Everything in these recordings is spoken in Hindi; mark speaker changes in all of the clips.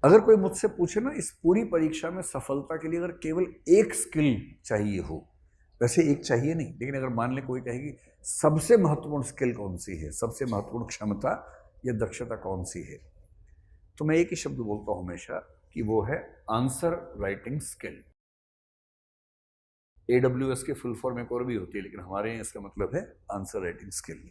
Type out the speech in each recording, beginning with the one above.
Speaker 1: अगर कोई मुझसे पूछे ना इस पूरी परीक्षा में सफलता के लिए अगर केवल एक स्किल चाहिए हो, वैसे एक चाहिए नहीं, लेकिन अगर मान ले कोई कहेगी सबसे महत्वपूर्ण स्किल कौन सी है, सबसे महत्वपूर्ण क्षमता या दक्षता कौन सी है, तो मैं एक ही शब्द बोलता हूं हमेशा कि वो है आंसर राइटिंग स्किल। AWS के फुल फॉर्म एक और भी होती है, लेकिन हमारे यहाँ इसका मतलब है आंसर राइटिंग स्किल।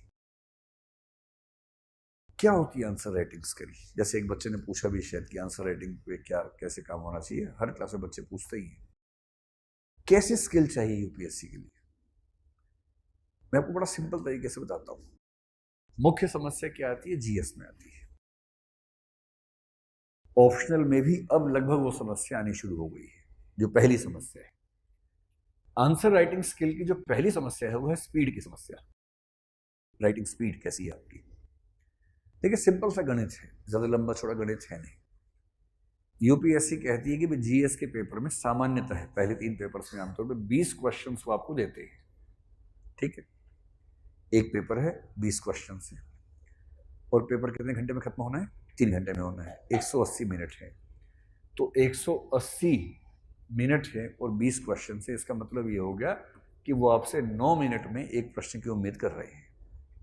Speaker 1: क्या होती है आंसर राइटिंग स्किल? जैसे एक बच्चे ने पूछा भी शायद कि आंसर राइटिंग पे क्या कैसे काम होना चाहिए, हर क्लास में बच्चे पूछते ही हैं कैसी स्किल चाहिए यूपीएससी के लिए। मैं आपको बड़ा सिंपल तरीके से बताता हूं। मुख्य समस्या क्या आती है? जीएस में आती है। ऑप्शनल में भी अब लगभग वो समस्या आनी शुरू हो गई है जो पहली समस्या है। आंसर राइटिंग स्किल की जो पहली समस्या है वो है स्पीड की समस्या। राइटिंग स्पीड कैसी है आपकी? देखिए सिंपल सा गणित है, ज्यादा लंबा छोड़ा गणित है नहीं। यूपीएससी कहती है कि जीएस के पेपर में सामान्यतः है पहले 3 पेपर्स में आमतौर पर 20 क्वेश्चंस वो आपको देते हैं, ठीक है। एक पेपर है 20 क्वेश्चन से, और पेपर कितने घंटे में खत्म होना है? 3 घंटे में होना है। 180 मिनट है, तो 180 मिनट है और 20 क्वेश्चन से, इसका मतलब ये हो गया कि वो आपसे 9 मिनट में एक प्रश्न की उम्मीद कर रहे हैं।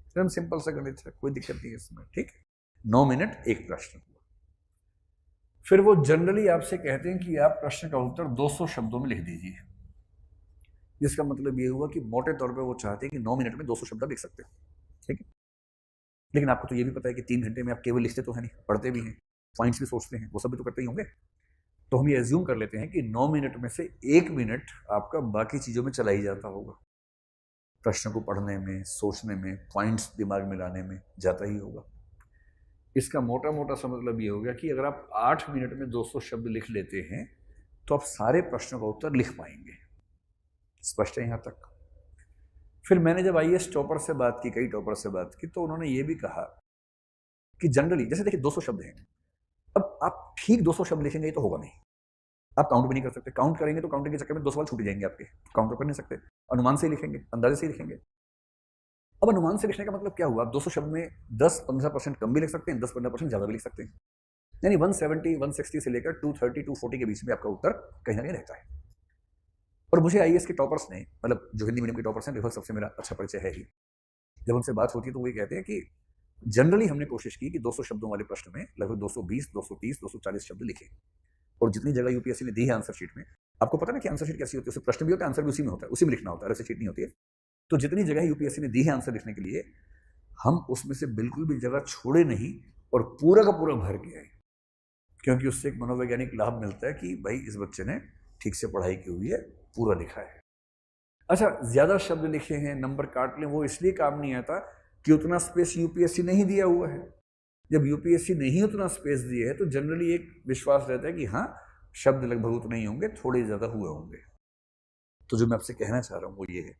Speaker 1: एकदम सिंपल सा गणित है, कोई दिक्कत नहीं है इसमें, ठीक है। 9 मिनट एक प्रश्न हुआ। फिर वो जनरली आपसे कहते हैं कि आप प्रश्न का उत्तर 200 शब्दों में लिख दीजिए, जिसका मतलब ये हुआ कि मोटे तौर पे वो चाहते हैं कि 9 मिनट में 200 शब्द लिख सकते हो, ठीक है। लेकिन आपको तो ये भी पता है कि 3 घंटे में आप केवल लिखते तो है नहीं, पढ़ते भी हैं, पॉइंट्स भी सोचते हैं, वो सब भी तो करते ही होंगे। तो हम ये एज्यूम कर लेते हैं कि 9 मिनट में से 1 मिनट आपका बाकी चीजों में चला ही जाता होगा, प्रश्न को पढ़ने में, सोचने में, पॉइंट्स दिमाग में लाने में जाता ही होगा। इसका मोटा मोटा सा मतलब ये हो गया कि अगर आप 8 मिनट में 200 शब्द लिख लेते हैं तो आप सारे प्रश्नों का उत्तर लिख पाएंगे। स्पष्ट है यहां तक? फिर मैंने जब आईएएस टॉपर से बात की, कई टॉपर से बात की, तो उन्होंने ये भी कहा कि जनरली जैसे देखिए 200 शब्द हैं, अब आप ठीक 200 शब्द लिखेंगे ये तो होगा नहीं, आप काउंट भी नहीं कर सकते। काउंट करेंगे तो काउंटिंग के चक्कर में 2 सवाल छूट जाएंगे आपके, काउंट तो कर नहीं सकते। अनुमान से ही लिखेंगे, अंदाजे से ही लिखेंगे। अब अनुमान से लिखने का मतलब क्या हुआ? आप 200 शब्द में 10-15% कम भी लिख सकते हैं, 10-15% ज्यादा भी लिख सकते हैं, यानी 170, 160 से लेकर 230, 240 के बीच में आपका उत्तर कहीं ना कहीं रहता है। और मुझे आईएएस के टॉपर्स ने, मतलब जो हिंदी मीडियम के टॉपर्स हैं, लगभग सबसे मेरा अच्छा परिचय है ही, जब उनसे बात होती है तो वो ये कहते हैं कि जनरली हमने कोशिश की कि 200 शब्दों वाले प्रश्न में लगभग 220, 230, 240 शब्द लिखे। और जितनी जगह यूपीएससी ने दी है आंसर शीट में, आपको पता ना कि आंसर शीट कैसी होती है, उसमें प्रश्न भी होता है, आंसर भी उसी में होता है, उसी में लिखना होता है, ऐसे शीट नहीं होती है। तो जितनी जगह यूपीएससी ने दी है आंसर लिखने के लिए, हम उसमें से बिल्कुल भी जगह छोड़े नहीं और पूरा का पूरा भर के आए, क्योंकि उससे एक मनोवैज्ञानिक लाभ मिलता है कि भाई इस बच्चे ने ठीक से पढ़ाई की हुई है, पूरा लिखा है। अच्छा, ज्यादा शब्द लिखे हैं, नंबर काट लें, वो इसलिए काम नहीं आता कि उतना स्पेस यूपीएससी नहीं दिया हुआ है। जब यूपीएससी नहीं उतना स्पेस दिए है तो जनरली एक विश्वास रहता है कि हाँ शब्द लगभग उतने ही होंगे, थोड़े ज्यादा हुए होंगे। तो जो मैं आपसे कहना चाह रहा हूँ वो ये है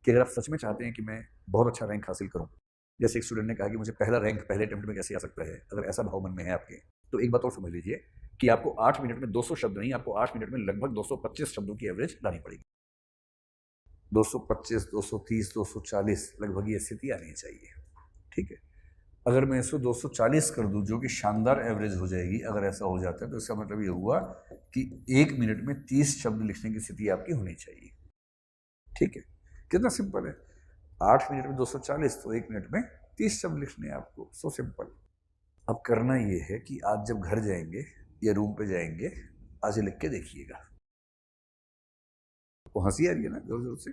Speaker 1: कि अगर आप सच में चाहते हैं कि मैं बहुत अच्छा रैंक हासिल करूं, जैसे एक स्टूडेंट ने कहा कि मुझे पहला रैंक पहले अटेम्प्ट में कैसे आ सकता है, अगर ऐसा भाव मन में है आपके, तो एक बात और समझ लीजिए कि आपको 8 मिनट में 200 शब्द नहीं, आपको 8 मिनट में लगभग 225 शब्दों की एवरेज लानी पड़ेगी। 225, 230, 240 लगभग ये स्थिति आनी चाहिए, ठीक है। अगर मैं इसको 240 कर दूं, जो कि शानदार एवरेज हो जाएगी, अगर ऐसा हो जाता है तो इसका मतलब ये हुआ कि 1 मिनट में 30 शब्द लिखने की स्थिति आपकी होनी चाहिए, ठीक है। कितना सिंपल है, 8 मिनट में 240 तो 1 मिनट में 30 शब्द लिखने हैं आपको, सो सिंपल। अब करना ये है कि आज जब घर जाएंगे या रूम पे जाएंगे, आज लिख के देखिएगा। वो हंसी आ रही है ना जोर जोर से?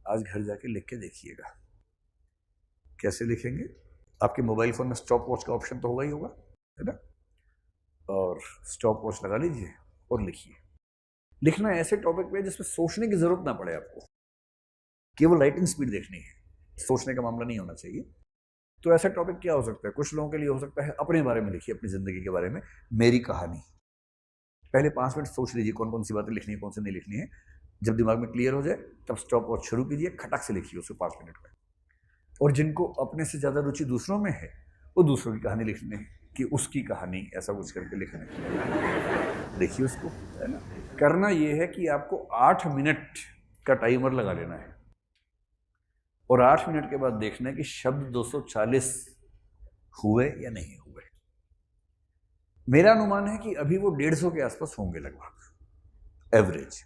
Speaker 1: आज घर जाके लिख के देखिएगा। कैसे लिखेंगे? आपके मोबाइल फोन में स्टॉप वॉच का ऑप्शन तो होगा ही होगा, है ना? और स्टॉप वॉच लगा लीजिए और लिखिए। लिखना ऐसे टॉपिक पे जिसमें सोचने की जरूरत ना पड़े आपको, केवल राइटिंग स्पीड देखनी है, सोचने का मामला नहीं होना चाहिए। तो ऐसा टॉपिक क्या हो सकता है? कुछ लोगों के लिए हो सकता है अपने बारे में लिखिए, अपनी जिंदगी के बारे में, मेरी कहानी। पहले 5 मिनट सोच लीजिए कौन कौन सी बातें लिखनी है, कौन सी नहीं लिखनी है। जब दिमाग में क्लियर हो जाए तब स्टॉप वॉच शुरू कीजिए, खटक से लिखिए उसे 5 मिनट में। और जिनको अपने से ज्यादा रुचि दूसरों में है, वो दूसरों की कहानी लिखने कि उसकी कहानी ऐसा कुछ करके लिखने, देखिए उसको, है ना। करना ये है कि आपको 8 मिनट का टाइमर लगा लेना है और 8 मिनट के बाद देखना है कि शब्द 240 हुए या नहीं हुए। मेरा अनुमान है कि अभी वो 150 के आसपास होंगे लगभग एवरेज।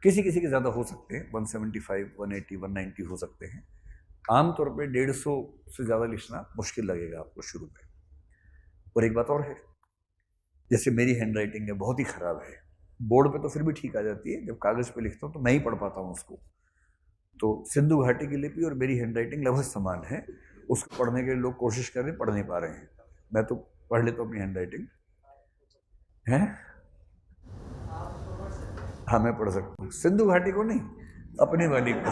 Speaker 1: किसी किसी के ज़्यादा हो सकते हैं, 175, 180, 190 हो सकते हैं। आमतौर पे 150 से ज़्यादा लिखना मुश्किल लगेगा आपको शुरू में। और एक बात और है, जैसे मेरी हैंड राइटिंग है बहुत ही ख़राब है, बोर्ड पे तो फिर भी ठीक आ जाती है, जब कागज़ पे लिखता हूँ तो मैं ही पढ़ पाता हूँ उसको। तो सिंधु घाटी की लिपि और मेरी हैंड राइटिंग लगभग समान है, उसको पढ़ने के लिए लोग कोशिश कर रहे हैं, पढ़ नहीं पा रहे हैं। मैं तो पढ़ लेता हूँ अपनी हैंड राइटिंग है। हाँ मैं पढ़ सकता हूँ, सिंधु घाटी को नहीं, अपनी वाली को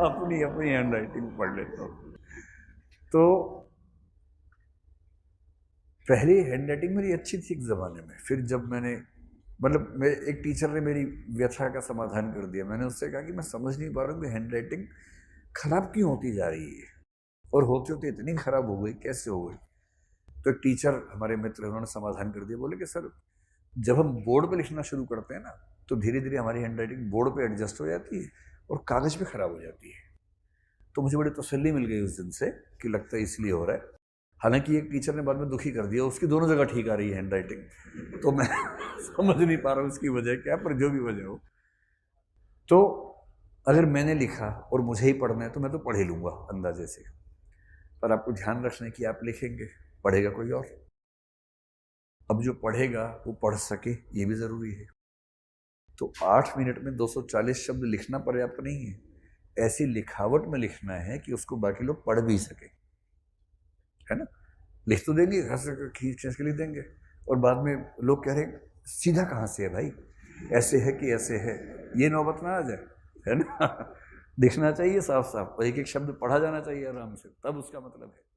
Speaker 1: अपनी अपनी हैंड राइटिंग पढ़ लेता हूँ। तो पहले हैंड राइटिंग मेरी अच्छी थी एक ज़माने में, फिर जब मैंने मतलब एक टीचर ने मेरी व्यथा का समाधान कर दिया। मैंने उससे कहा कि मैं समझ नहीं पा रहा हूँ कि हैंड राइटिंग खराब क्यों होती जा रही है, और होते होते इतनी खराब हो गई, कैसे हो गई। तो एक टीचर हमारे मित्र, उन्होंने समाधान कर दिया, बोले कि सर जब हम बोर्ड पे लिखना शुरू करते हैं ना, तो धीरे धीरे हमारी हैंड राइटिंग बोर्ड पे एडजस्ट हो जाती है और कागज़ पे खराब हो जाती है। तो मुझे बड़ी तसल्ली मिल गई उस दिन से कि लगता है इसलिए हो रहा है। हालांकि एक टीचर ने बाद में दुखी कर दिया, उसकी दोनों जगह ठीक आ रही है हैंड राइटिंग, तो मैं समझ नहीं पा रहा हूँ उसकी वजह क्या, पर जो भी वजह हो। तो अगर मैंने लिखा और मुझे ही पढ़ना है तो मैं तो पढ़ ही लूँगा अंदाजे से, पर आपको ध्यान रखना कि आप लिखेंगे, पढ़ेगा कोई और। अब जो पढ़ेगा वो पढ़ सके, ये भी ज़रूरी है। तो 8 मिनट में 240 शब्द लिखना पर्याप्त नहीं है, ऐसी लिखावट में लिखना है कि उसको बाकी लोग पढ़ भी सके, है ना। लिख तो देंगे, घर से खींच खींच के लिख देंगे, और बाद में लोग कह रहे हैं सीधा कहाँ से है भाई, ऐसे है कि ऐसे है, ये नौबत ना आ जाए, है ना। दिखना चाहिए साफ साफ, और एक एक शब्द पढ़ा जाना चाहिए आराम से, तब उसका मतलब है।